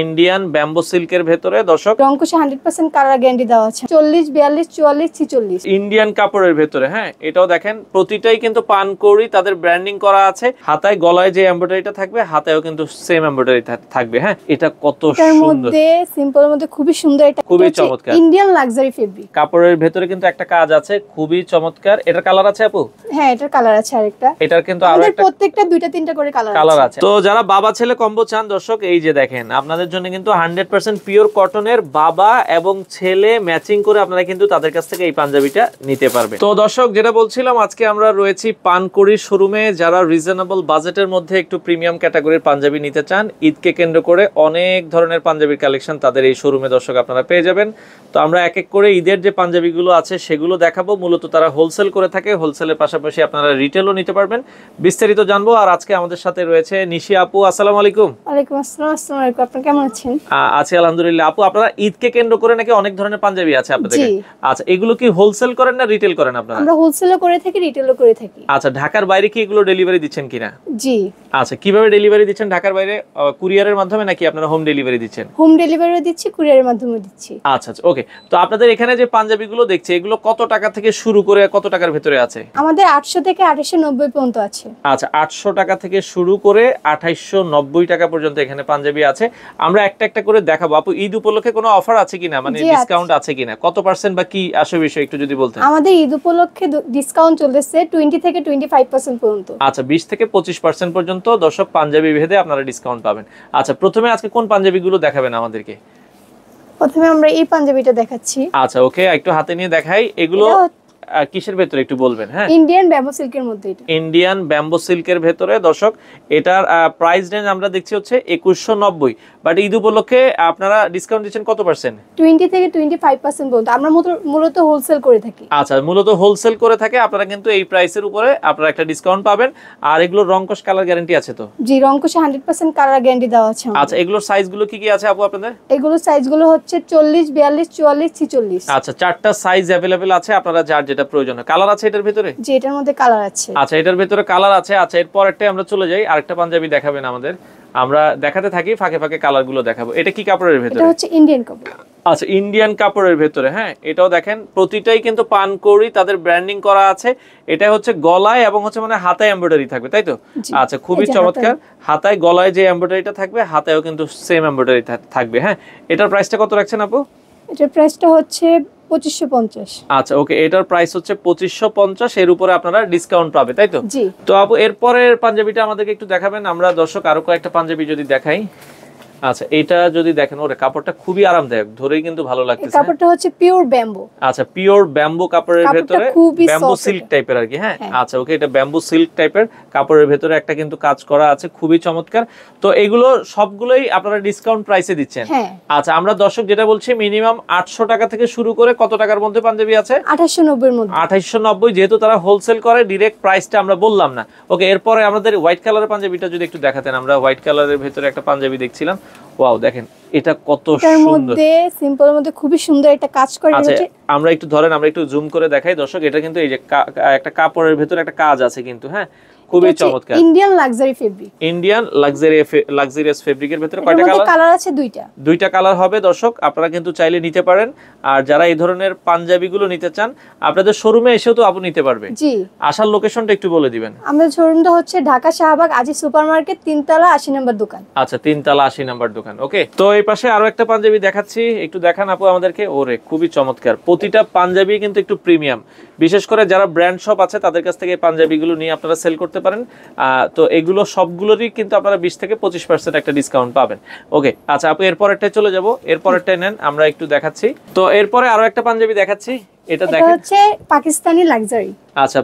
Indian bamboo সিল্কের ভেতরে দর্শক, রংকশে 100% কালার গ্যারান্টি দেওয়া আছে। 40 42 44 46 ইন্ডিয়ান কাপড়ের ভেতরে। হ্যাঁ, এটাও দেখেন প্রতিটাই কিন্তু পানকড়ি তাদের ব্র্যান্ডিং করা আছে। হাতায় গলায় যে এমব্রয়ডারিটা থাকবে, হাতায়ও কিন্তু সেম এমব্রয়ডারি থাকবে। হ্যাঁ, এটা কত এর সুন্দর, মধ্যে সিম্পলের মধ্যে খুবই সুন্দর, এটা খুবই চমৎকার ইন্ডিয়ান লাক্সারি ফেব্রিক। কাপড়ের ভেতরে কিন্তু একটা কাজ আছে, খুবই চমৎকার। এটার কালার আছে আপু? হ্যাঁ, এটার কালার আছে আরেকটা। এটার কিন্তু আরো আমাদের একটা প্রত্যেকটা দুইটা তিনটা করে কালার আছে। তো যারা বাবা ছেলে কম্বো চান দর্শক, এই যে দেখেন আপনাদের জন্য কিন্তু 100% পিওর কটনের বাবা এবং ছেলে ম্যাচিং করে আপনারা কিন্তু তাদের কাছ থেকে এই পাঞ্জাবিটা নিতে পারবেন। তো দর্শক, যেটা বলছিলাম, আজকে আমরা রয়েছি পানকড়ির শোরুমে। যারা রিজনেবল বাজেটের মধ্যে একটু প্রিমিয়াম ক্যাটাগরির পাঞ্জাবি নিতে চান, ঈদকে কেন্দ্র করে অনেক ধরনের পাঞ্জাবির কালেকশন তাদের এই শোরুমে দর্শক আপনারা পেয়ে যাবেন। তো আমরা এক এক করে ঈদের যে পাঞ্জাবিগুলো আছে সেগুলো দেখাবো। মূলত তারা হোলসেল করে থাকে, হোলসেলের পাশাপাশি আপনারা রিটেলও নিতে পারবেন। বিস্তারিত জানবো। আর আজকে আমাদের সাথে রয়েছে নিশি আপু। আসসালামু আলাইকুম। ওয়ালাইকুম আসসালাম। আসসালামু আলাইকুম, আপনি কেমন আছেন? আছি আলহামদুলিল্লাহ। আপু, আপনারা ঈদকে কেন্দ্র করে নাকি অনেক ধরনের পাঞ্জাবি আছে আপনাদের? আচ্ছা, এগুলো কি হোলসেল করেন না রিটেল করেন আপনারা? আমরা হোলসেলও করে থাকি, রিটেলও করে থাকি। আচ্ছা, ঢাকার বাইরে কি এগুলো ডেলিভারি দিচ্ছেন কিনা? জি। আচ্ছা, কিভাবে ডেলিভারি দিচ্ছেন ঢাকার বাইরে? কুরিয়ারের মাধ্যমে নাকি আপনারা হোম ডেলিভারি দিচ্ছেন? হোম ডেলিভারিও দিচ্ছি, কুরিয়ারের মাধ্যমে দিচ্ছি। আচ্ছা আচ্ছা, ওকে। তো আপনাদের এখানে যে পাঞ্জাবিগুলো দেখছি, এগুলো কত টাকা থেকে শুরু করে কত টাকার ভিতরে আছে? আমাদের 800 থেকে 2890 পর্যন্ত আছে। আচ্ছা, 800 টাকা থেকে শুরু করে 2890 টাকা পর্যন্ত এখানে পাঞ্জাবি আছে। আমরা একটা একটা করে দেখাবো। আপু, ঈদ উপলক্ষে কোনো অফার আছে কিনা, মানে ডিসকাউন্ট আছে কিনা, কত পার্সেন্ট বা কি আসে বিষয় একটু যদি বলতেন। আমাদের ঈদ উপলক্ষে ডিসকাউন্ট চলতেছে 20 থেকে 25% পর্যন্ত। আচ্ছা, 20 থেকে 25% পর্যন্ত দর্শক পাঞ্জাবি ভেদে আপনারা ডিসকাউন্ট পাবেন। আচ্ছা, প্রথমে আজকে কোন পাঞ্জাবিগুলো দেখাবেন আমাদেরকে? প্রথমে আমরা এই পাঞ্জাবিটা দেখাচ্ছি। আচ্ছা, ওকে, একটু হাতে নিয়ে দেখাই। এগুলো কিসের ভেতরে একটু বলবেন? হ্যাঁ, ইন্ডিয়ান ব্যাম্বো সিল্কের মধ্যে। এটা ইন্ডিয়ান ব্যাম্বো সিল্কের ভেতরে দর্শক। এটার প্রাইস রেঞ্জ আমরা দেখছি হচ্ছে 2190, বাট ঈদ উপলক্ষে আপনারা ডিসকাউন্ট দিচ্ছেন কত পার্সেন্ট? 20 থেকে 25% পর্যন্ত। আমরা মূলত হোলসেল করে থাকি। আচ্ছা, মূলত হোলসেল করে থাকে আপনারা, কিন্তু এই প্রাইসের উপরে আপনারা একটা ডিসকাউন্ট পাবেন। আর এগুলো রংকশ কালার গ্যারান্টি আছে তো? জি, রংকশে 100% কালার গ্যারান্টি দেওয়া আছে। আচ্ছা, এগুলোর সাইজগুলো কি কি আছে আপু আপনাদের? এগুলো সাইজগুলো হচ্ছে 40 42 44 46। আচ্ছা, চারটা সাইজ अवेलेबल আছে, আপনারা যার যেটা প্রয়োজন। কালার আছে এটার ভিতরে? জি, এটার মধ্যে কালার আছে। আচ্ছা, এটার ভিতরে কালার আছে। আচ্ছা, এরপর একটা আমরা চলে যাই, আরেকটা পাঞ্জাবি দেখাবেন আমাদের। আমরা দেখাতে থাকি, ফাঁকে ফাঁকে কালারগুলো দেখাবো। এটা কি কাপড়ের ভিতরে? এটা হচ্ছে ইন্ডিয়ান কাপড়। আচ্ছা, ইন্ডিয়ান কাপড়ের ভেতরে। হ্যাঁ, এটাও দেখেন প্রতিটাই কিন্তু পানকড়ি তাদের ব্র্যান্ডিং করা আছে। এটা হচ্ছে গলায় এবং হচ্ছে মানে হাতায় এমব্রয়ডারি থাকবে, তাই তো? আচ্ছা, খুবই চমৎকার। হাতায় গলায় যে এমব্রয়ডারিটা থাকবে, হাতায়ও কিন্তু সেম এমব্রয়ডারি থাকবে। হ্যাঁ, এটার প্রাইসটা কত রাখছেন আপু? এটার প্রাইসটা হচ্ছে 2550। আচ্ছা, ওকে, এটার প্রাইস হচ্ছে 2550। এর উপরে আপনারা ডিসকাউন্ট পাবে, তাই তো? জি। তো আপু, এরপরের পাঞ্জাবিটা আমাদেরকে একটু দেখাবেন। আমরা দর্শক আরো কয়েকটা পাঞ্জাবি যদি দেখাই। আচ্ছা, এটা যদি দেখেন, ওরে কাপড়টা খুবই আরামদায়ক, ধরেই কিন্তু ভালো লাগতেছে। কাপড়টা হচ্ছে পিওর ব্যাম্বো। আচ্ছা, পিওর ব্যাম্বো কাপড়ের ভেতরে ব্যাম্বো সিল্ক টাইপের আর কি। হ্যাঁ, আচ্ছা, ওকে, এটা ব্যাম্বো সিল্ক টাইপের কাপড়ের ভেতরে একটা কিন্তু কাজ করা আছে, খুবই চমৎকার। তো এগুলো সবগুলোই আপনারা ডিসকাউন্ট প্রাইসে দিচ্ছেন? আচ্ছা, আমরা দর্শক যেটা বলছি, মিনিমাম 800 টাকা থেকে শুরু করে কত টাকার মধ্যে পাঞ্জাবি আছে? 2890 এর মধ্যে। 2890, যেহেতু তারা হোলসেল করে, ডিরেক্ট প্রাইসটা আমরা বললাম না। ওকে, এরপরে আমাদের হোয়াইট কালারের পাঞ্জাবিটা যদি একটু দেখাতেন। আমরা হোয়াইট কালারের ভেতরে একটা পাঞ্জাবি দেখছিলাম। ওয়াও, দেখেন এটা কত সুন্দর। সিম্পলের মধ্যে খুবই সুন্দর একটা কাজ করা আছে। আমরা একটু ধরেন, আমরা একটু জুম করে দেখাই দর্শক। এটা কিন্তু এই যে একটা কাপড়ের ভেতরে একটা কাজ আছে কিন্তু। হ্যাঁ, খুবই চমৎকার। Indian luxury fabric. Indian luxurious ফেব্রিকের ভেতরে কয়টা কালার? কালার আছে দুইটা কালার হবে দর্শক, আপনারা কিন্তু চাইলে নিতে পারেন। আর যারা এই ধরনের পাঞ্জাবিগুলো নিতে চান, আপনাদের শোরুমে এসেও তো আপু নিতে পারবে। জি। আসার লোকেশনটা একটু বলে দিবেন। আমাদের শোরুমটা হচ্ছে ঢাকা শাহবাগ আজি সুপারমার্কেট, 3 তলা 80 নম্বর দোকান। আচ্ছা, 3 তলা 80 নম্বর দোকান। ওকে, তো এই পাশে আরো একটা পাঞ্জাবি দেখাচ্ছি, একটু দেখান আপু আমাদেরকে। ওরে, খুবই চমৎকার। প্রতিটা পাঞ্জাবি কিন্তু একটু প্রিমিয়াম। বিশেষ করে যারা ব্র্যান্ড শপ আছে তাদের কাছ থেকে পাঞ্জাবিগুলো নিয়ে আপনারা সেল করতে পারেন। তো এগুলো সবগুলোরই কিন্তু আপনারা 20 থেকে 25% একটা ডিসকাউন্ট পাবেন। ওকে, আচ্ছা আপু, এরপরটাই চলে যাব। এরপরটাই নেন, আমরা একটু দেখাচ্ছি। তো এরপরে আরো একটা পাঞ্জাবি দেখাচ্ছি। এটা দেখেন, হচ্ছে পাকিস্তানি লাক্সারি। আচ্ছা,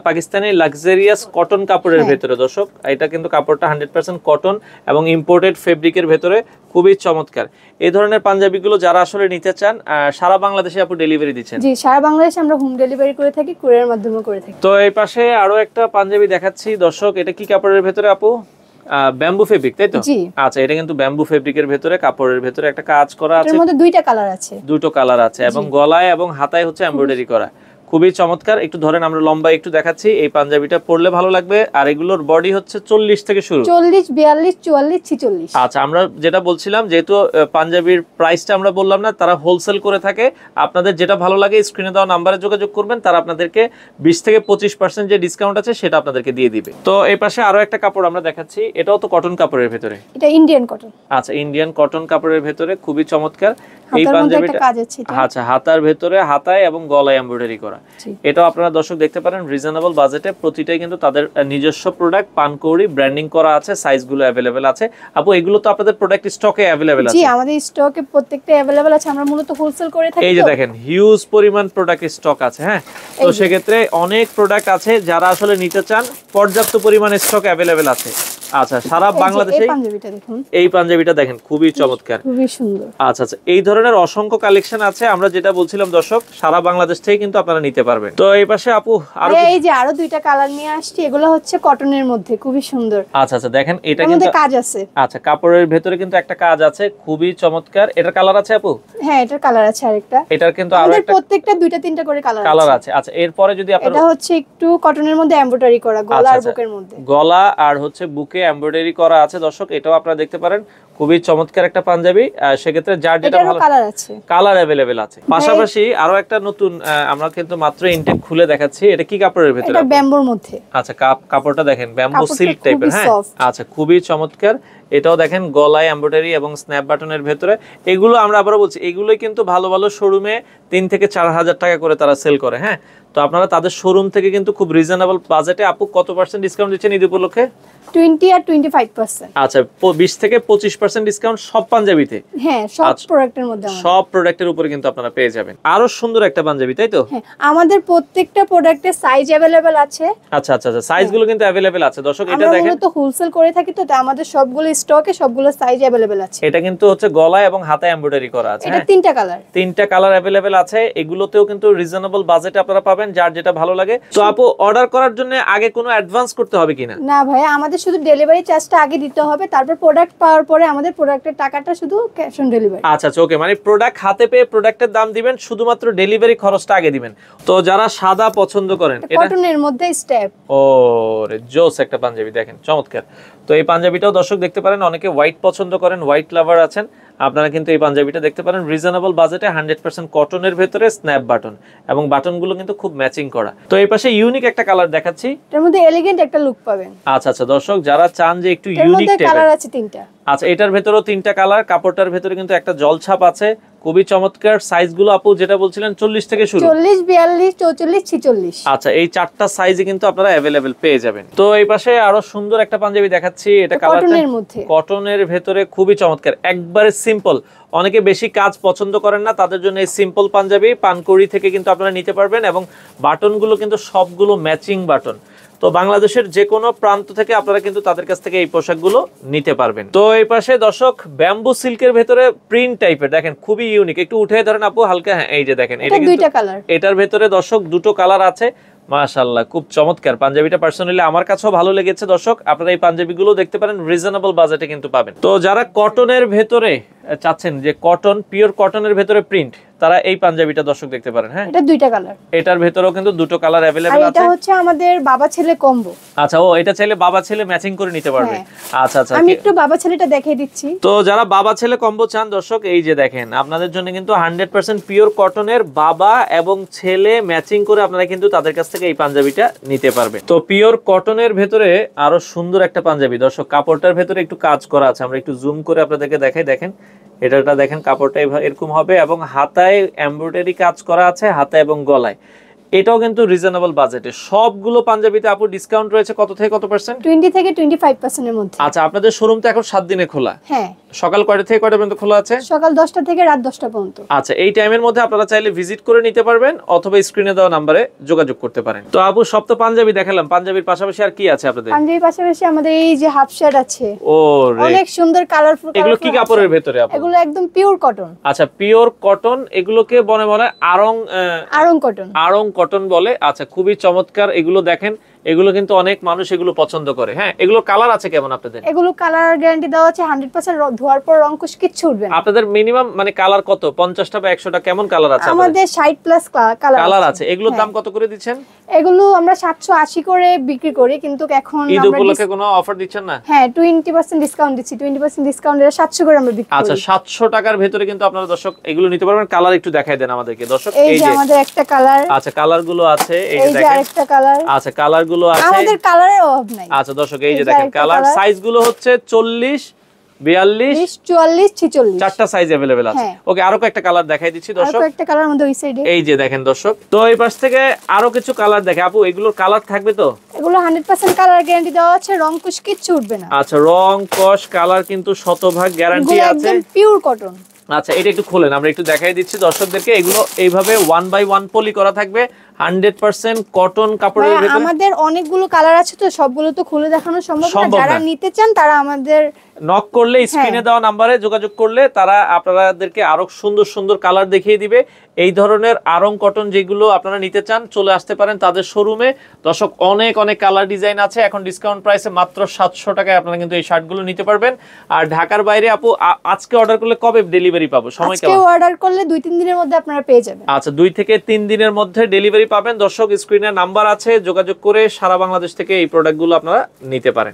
পাকিস্তানি লাক্সারিয়াস কটন কাপড়ের ভেতরে দর্শক। এটা কিন্তু কাপড়টা 100% কটন এবং ইম্পোর্টেড ফেব্রিকের ভেতরে, খুবই চমৎকার। এই ধরনের পাঞ্জাবিগুলো যারা আসলে নিতে চান, সারা বাংলাদেশে আপু ডেলিভারি দিচ্ছেন? জি, সারা বাংলাদেশে আমরা হোম ডেলিভারি করে থাকি, কুরিয়ার মাধ্যমে করে থাকি। তো এই পাশে আরো একটা পাঞ্জাবি দেখাচ্ছি দর্শক। এটা কি কাপড়ের ভেতরে আপু? ব্যাম্বু ফেব্রিক, তাই তো? আচ্ছা, এটা কিন্তু ব্যাম্বু ফেব্রিকের ভেতরে, কাপড়ের ভেতরে একটা কাজ করা আছে। এর মধ্যে দুইটা কালার আছে। দুটো কালার আছে এবং গলায় এবং হাতায় হচ্ছে এমব্রয়ডারি করা। খুবই চমৎকার। একটু ধরেন আমরা লম্বা একটু দেখাচ্ছি, এই পাঞ্জাবিটা পরলে ভালো লাগবে। আর এগুলোর বডি হচ্ছে 40 থেকে শুরু, 40, 42, 44, 46। আচ্ছা, আমরা যেটা বলছিলাম, যেহেতু পাঞ্জাবির প্রাইসটা আমরা বললাম না, তারা হোলসেল করে থাকে। আপনাদের যেটা ভালো লাগে স্ক্রিনে দেওয়া নাম্বারে যোগাযোগ করবেন, তারা আপনাদেরকে 20 থেকে 25% যে ডিসকাউন্ট আছে সেটা আপনাদেরকে দিয়ে দিবে। তো এই পাশে আরো একটা কাপড় আমরা দেখাচ্ছি, এটাও তো কটন কাপড়ের ভেতরে। এটা ইন্ডিয়ান কটন। আচ্ছা, ইন্ডিয়ান কটন কাপড়ের ভেতরে, খুবই চমৎকার। এই হাতার মধ্যে একটা পাঞ্জাবিটা কাজ আছে এটা। আচ্ছা, হাতার ভেতরে হাতায় এবং গলায় এমব্রয়ডারি করা। এটাও আপনারা দর্শক দেখতে পারেন রিজনেবল বাজেটে। প্রতিটাই কিন্তু তাদের নিজস্ব প্রোডাক্ট, পানকৌড়ি ব্র্যান্ডিং করা আছে, সাইজগুলো अवेलेबल আছে। আপু এগুলো তো আপনাদের প্রোডাক্ট স্টকে अवेलेबल আছে? জি, আমাদের স্টকে প্রত্যেকটা अवेलेबल আছে। আমরা মূলত হোলসেল করে থাকি। এই যে দেখেন, হিউজ পরিমাণ প্রোডাক্ট স্টক আছে। হ্যাঁ, তো সেক্ষেত্রে অনেক প্রোডাক্ট আছে, যারা আসলে নিতে চান পর্যাপ্ত পরিমাণ স্টক अवेलेबल আছে। আচ্ছা, সারা বাংলাদেশে এই পাঞ্জাবিটা দেখেন, খুবই চমৎকার, খুবই সুন্দর। আচ্ছা আচ্ছা, এই ধরনের অসংখ্য কালেকশন আছে। আমরা যেটা বলছিলাম দর্শক, সারা বাংলাদেশ থেকে কিন্তু আপনারা নিতে পারবেন। তো এই পাশে আপু আরো এই যে আরো দুইটা কালার নিয়ে আসছি, এগুলো হচ্ছে কটনের মধ্যে, খুবই সুন্দর। আচ্ছা আচ্ছা, দেখেন এটা এর কিন্তু মধ্যে কাজ আছে। আচ্ছা, কাপড়ের ভেতরে কিন্তু একটা কাজ আছে, খুবই চমৎকার। এটার কালার আছে আপু? হ্যাঁ, এটার কালার আছে আরেকটা। এটার কিন্তু আরো আমাদের একটা প্রত্যেকটা দুইটা তিনটা করে কালার আছে। আচ্ছা, এরপরে যদি আপনারা, এটা হচ্ছে একটু কটনের মধ্যে এমব্রয়ডারি করা, গলা আর বুকের মধ্যে। গলা আর হচ্ছে বুকে এমব্রয়ডারি করা আছে দর্শক, এটাও আপনারা দেখতে পারেন। খুবই চমৎকার একটা পাঞ্জাবি। সেক্ষেত্রে যার যেটা ভালো, কালার আছে, কালার अवेलेबल আছে। পাশাপাশি আরো একটা নতুন, আমরা কিন্তু মাত্র ইনটেক খুলে দেখাচ্ছি। এটা কি কাপড়ের ভেতরে? এটা ব্যাম্বোর মধ্যে। আচ্ছা, কাপড়টা দেখেন, ব্যাম্বু সিল্ক টাইপের। হ্যাঁ, soft। আচ্ছা, খুবই চমৎকার। এটাও দেখেন গলায় এমব্রয়ডারি এবং স্ন্যাপ বাটনের ভেতরে। এগুলো আমরা আবারও বলছি, এগুলোই কিন্তু ভালো ভালো শোরুমে 3 থেকে 4 হাজার টাকা করে তারা সেল করে। হ্যাঁ, তো আপনারা তাদের শোরুম থেকে কিন্তু খুব রিজনেবল বাজেটে। আপু কত পার্সেন্ট ডিসকাউন্ট দিচ্ছেন ঈদ উপলক্ষে? 20 আর 25%। আচ্ছা, 20 থেকে 25% ডিসকাউন্ট সব পাঞ্জাবিতে? হ্যাঁ, সব প্রোডাক্টের মধ্যে, সব প্রোডাক্টের উপরে কিন্তু আপনারা পেয়ে যাবেন। আরো সুন্দর একটা পাঞ্জাবি, তাই তো? হ্যাঁ, আমাদের প্রত্যেকটা প্রোডাক্টের সাইজ अवेलेबल আছে। আচ্ছা আচ্ছা আচ্ছা, সাইজগুলো কিন্তু अवेलेबल আছে দর্শক। এটা দেখেন, আমরা তো হোলসেল করে থাকি, তো আমাদের সবগুলো স্টকে সবগুলো সাইজ अवेलेबल আছে। এটা কিন্তু হচ্ছে গলায় এবং হাতে এমব্রয়ডারি করা আছে। এটা তিনটা কালার, তিনটা কালার अवेलेबल আছে। এগুলোতেও কিন্তু রিজনেবল বাজেটে আপনারা পাবেন, যার যেটা ভালো লাগে। তো আপু অর্ডার করার জন্য আগে কোনো অ্যাডভান্স করতে হবে কিনা? না ভাই, আমাদের শুধু ডেলিভারি চার্জটা আগে দিতে হবে, তারপর প্রোডাক্ট পাওয়ার পরে আমাদের প্রোডাক্টের টাকাটা শুধু ক্যাশ অন ডেলিভারি। আচ্ছা আচ্ছা, ওকে, মানে প্রোডাক্ট হাতে পেয়ে প্রোডাক্টের দাম দিবেন, শুধুমাত্র ডেলিভারি খরচটা আগে দিবেন। তো যারা সাদা পছন্দ করেন, এটা কটনের মধ্যে স্টেপ, ও রে জোস একটা পাঞ্জাবি, দেখেন চমৎকার। তো এই পাঞ্জাবিটাও দর্শক দেখতে পারেন, অনেকে হোয়াইট পছন্দ করেন, হোয়াইট লাভার আছেন, আপনারা কিন্তু এই পাঞ্জাবিটা দেখতে পারেন রিজনেবল বাজেটে। 100% কটনের ভেতরে স্ন্যাপ বাটন, এবং বাটনগুলো কিন্তু খুব ম্যাচিং করা। তো এই পাশে ইউনিক একটা কালার দেখাচ্ছি, এর মধ্যে এলিগেন্ট একটা লুক পাবেন। আচ্ছা আচ্ছা, দর্শক যারা চান যে একটু এর ইউনিক মধ্যে টাইপের, কালার আছে তিনটা। আচ্ছা, এটার ভেতরেও তিনটা কালার। কাপড়টার ভেতরে কিন্তু একটা জলছাপ আছে, খুবই চমৎকার। সাইজগুলো আপু যেটা বলছিলেন 40 থেকে শুরু, 40, 42, 44, 46। আচ্ছা, এই চারটা সাইজে কিন্তু আপনারা अवेलेबल পেয়ে যাবেন। তো এই পাশে আরো সুন্দর একটা পাঞ্জাবি দেখাচ্ছি, এটা কটনের মধ্যে, কটনের ভেতরে, খুবই চমৎকার, একবারে সিম্পল। অনেকে বেশি কাজ পছন্দ করেন না, তাদের জন্য এই সিম্পল পাঞ্জাবি পানকৌড়ি থেকে কিন্তু আপনারা নিতে পারবেন। এবং বাটনগুলো কিন্তু সবগুলো ম্যাচিং বাটন। তো বাংলাদেশের যে কোনো প্রান্ত থেকে আপনারা কিন্তু তাদের কাছ থেকে এই পোশাকগুলো নিতে পারবেন। তো এই পাশে দর্শক ব্যাম্বু সিল্কের ভেতরে প্রিন্ট টাইপের, দেখেন খুবই ইউনিক। একটু উঠে ধরেন আপু হালকা। হ্যাঁ, এই যে দেখেন, এটা দুইটা কালার, এটার ভেতরে দর্শক দুটো কালার আছে। মাশাআল্লাহ, খুব চমৎকার পাঞ্জাবিটা। পার্সোনালি আমার কাছেও ভালো লেগেছে দর্শক। আপনারা এই পাঞ্জাবিগুলো দেখতে পারেন, রিজনেবল বাজেটে কিন্তু পাবেন। তো যারা কটনের ভেতরে চাচ্ছেন, যে কটন, পিওর কটনের ভেতরে প্রিন্ট, তারা এই পাঞ্জাবিটা দর্শক দেখতে পারেন। হ্যাঁ, এটা দুইটা কালার, এটার ভেতরেও কিন্তু দুটো কালার अवेलेबल আছে। এটা হচ্ছে আমাদের বাবা ছেলে কম্বো। আচ্ছা, ও এটা চাইলে বাবা ছেলে ম্যাচিং করে নিতে পারবে। আচ্ছা আচ্ছা, আমি একটু বাবা ছেলেটা দেখিয়ে দিচ্ছি। তো যারা বাবা ছেলে কম্বো চান দর্শক, এই যে দেখেন, আপনাদের জন্য কিন্তু 100% পিওর কটনের বাবা এবং ছেলে ম্যাচিং করে আপনারা কিন্তু তাদের কাছ থেকে এই পাঞ্জাবিটা নিতে পারবেন। তো পিওর কটনের ভেতরে আরো সুন্দর একটা পাঞ্জাবি দর্শক, কাপড়টার ভেতরে একটু কাজ করা আছে। আমরা একটু জুম করে আপনাদেরকে দেখাই। দেখেন, এটা দেখেন, কাপড়টা এরকম হবে এবং হাতায় এমব্রয়ডারি কাজ করা আছে, হাতে এবং গলায়। এটাও কিন্তু রিজনেবল বাজেটে। সবগুলো পাঞ্জাবিতে আপু ডিসকাউন্ট রয়েছে কত থেকে কত পার্সেন্ট? 20 থেকে 25% এর মধ্যে। আচ্ছা, আপনাদের শোরুম তো এখন 7 দিনে খোলা? হ্যাঁ। সকাল কয়টা থেকে কয়টা পর্যন্ত খোলা আছে? সকাল 10টা থেকে রাত 10টা পর্যন্ত। আচ্ছা, এই টাইমের মধ্যে আপনারা চাইলে ভিজিট করে নিতে পারবেন, অথবা স্ক্রিনে দেওয়া নম্বরে যোগাযোগ করতে পারেন। তো আপু সব তো পাঞ্জাবি দেখালাম, পাঞ্জাবির পাশাপাশি আর কি আছে আপনাদের? পাঞ্জাবির পাশাপাশি আমাদের এই যে হাফ শার্ট আছে, ও রে, অনেক সুন্দর কালারফুল। এগুলো কি কাপড়ের ভেতরে আপু? এগুলো একদম পিওর কটন। আচ্ছা, পিওর কটন। এগুলোকে বলে আড়ং কটন বলে। আচ্ছা, খুবই চমৎকার। এগুলো দেখেন, এগুলো কিন্তু অনেক মানুষ এগুলো পছন্দ করে। হ্যাঁ, এগুলো কালার আছে কেমন আপনাদের? এগুলো কালার গ্যারান্টি দেওয়া আছে 100%, ধোয়ার পর রং কুশ কিচ্ছু উঠবে না। আপনাদের মিনিমাম মানে কালার কত, 50টা বা 100টা কেমন কালার আছে? আমাদের 60 প্লাস কালার আছে। এগুলোর দাম কত করে দিচ্ছেন? এগুলো আমরা 780 করে বিক্রি করি, কিন্তু এখন ঈদ উপলক্ষে কোনো অফার দিচ্ছেন না? হ্যাঁ 20% ডিসকাউন্ট দিচ্ছি, 20% ডিসকাউন্ট এর 700 করে আমরা বিক্রি করি। আচ্ছা, 700 টাকার ভেতরে কিন্তু আপনারা দর্শক এগুলো নিতে পারবেন। কালার একটু দেখাই দেন আমাদেরকে দর্শক। এই যে আমাদের একটা কালার, আচ্ছা কালার গুলো আছে, এই যে এই যে দেখেন আরেকটা কালার, আচ্ছা কালার গুলো আছে, আমাদের কালারের অভাব নাই। আচ্ছা দর্শক এই যে দেখেন কালার সাইজ গুলো হচ্ছে 40, 42, 44, 46 চারটা সাইজ अवेलेबल আছে। ওকে, আরো কয়েকটা কালার দেখাই দিচ্ছি দর্শক। আরো একটা কালার আমাদের ওই সাইডে, এই যে দেখেন দর্শক। তো এই পাশ থেকে আরো কিছু কালার দেখে আপু, এগুলোর কালার থাকবে তো? এগুলো 100% কালার গ্যারান্টি দেওয়া আছে, রং কুশ কিচ্ছু উঠবে না। আচ্ছা, রং কস কালার কিন্তু শতভাগ গ্যারান্টি এগুলো আছে। একদম পিওর কটন। আচ্ছা, এটা একটু খোলেন, আমরা একটু দেখাই দিচ্ছি দর্শকদেরকে। এগুলো এইভাবে 1 বাই 1 পলি করা থাকবে, 100% কটন কাপড়ের ভিতরে। আমাদের অনেকগুলো কালার আছে, তো সবগুলো তো খুলে দেখানো সম্ভব না। যারা নিতে চান তারা আমাদের নক করলে, স্ক্রিনে দেওয়া নাম্বারে যোগাযোগ করলে তারা আপনাদেরকে আরো সুন্দর সুন্দর কালার দেখিয়ে দিবে। এই ধরনের আরং কটন যেগুলো আপনারা নিতে চান চলে আসতে পারেন তাদের শোরুমে। দর্শক অনেক অনেক কালার ডিজাইন আছে, এখন ডিসকাউন্ট প্রাইসে মাত্র 700 টাকায় আপনারা কিন্তু এই শার্টগুলো নিতে পারবেন। আর ঢাকার বাইরে আপু আজকে অর্ডার করলে কবে ডেলিভারি পাবো? সময় কেমন? আজকে অর্ডার করলে 2-3 দিনের মধ্যে আপনারা পেয়ে যাবেন। আচ্ছা, 2 থেকে 3 দিনের মধ্যে ডেলিভারি পাবেন। দর্শক স্ক্রিনে নাম্বার আছে, যোগাযোগ করে সারা বাংলাদেশ থেকে এই প্রোডাক্টগুলো আপনারা নিতে পারেন।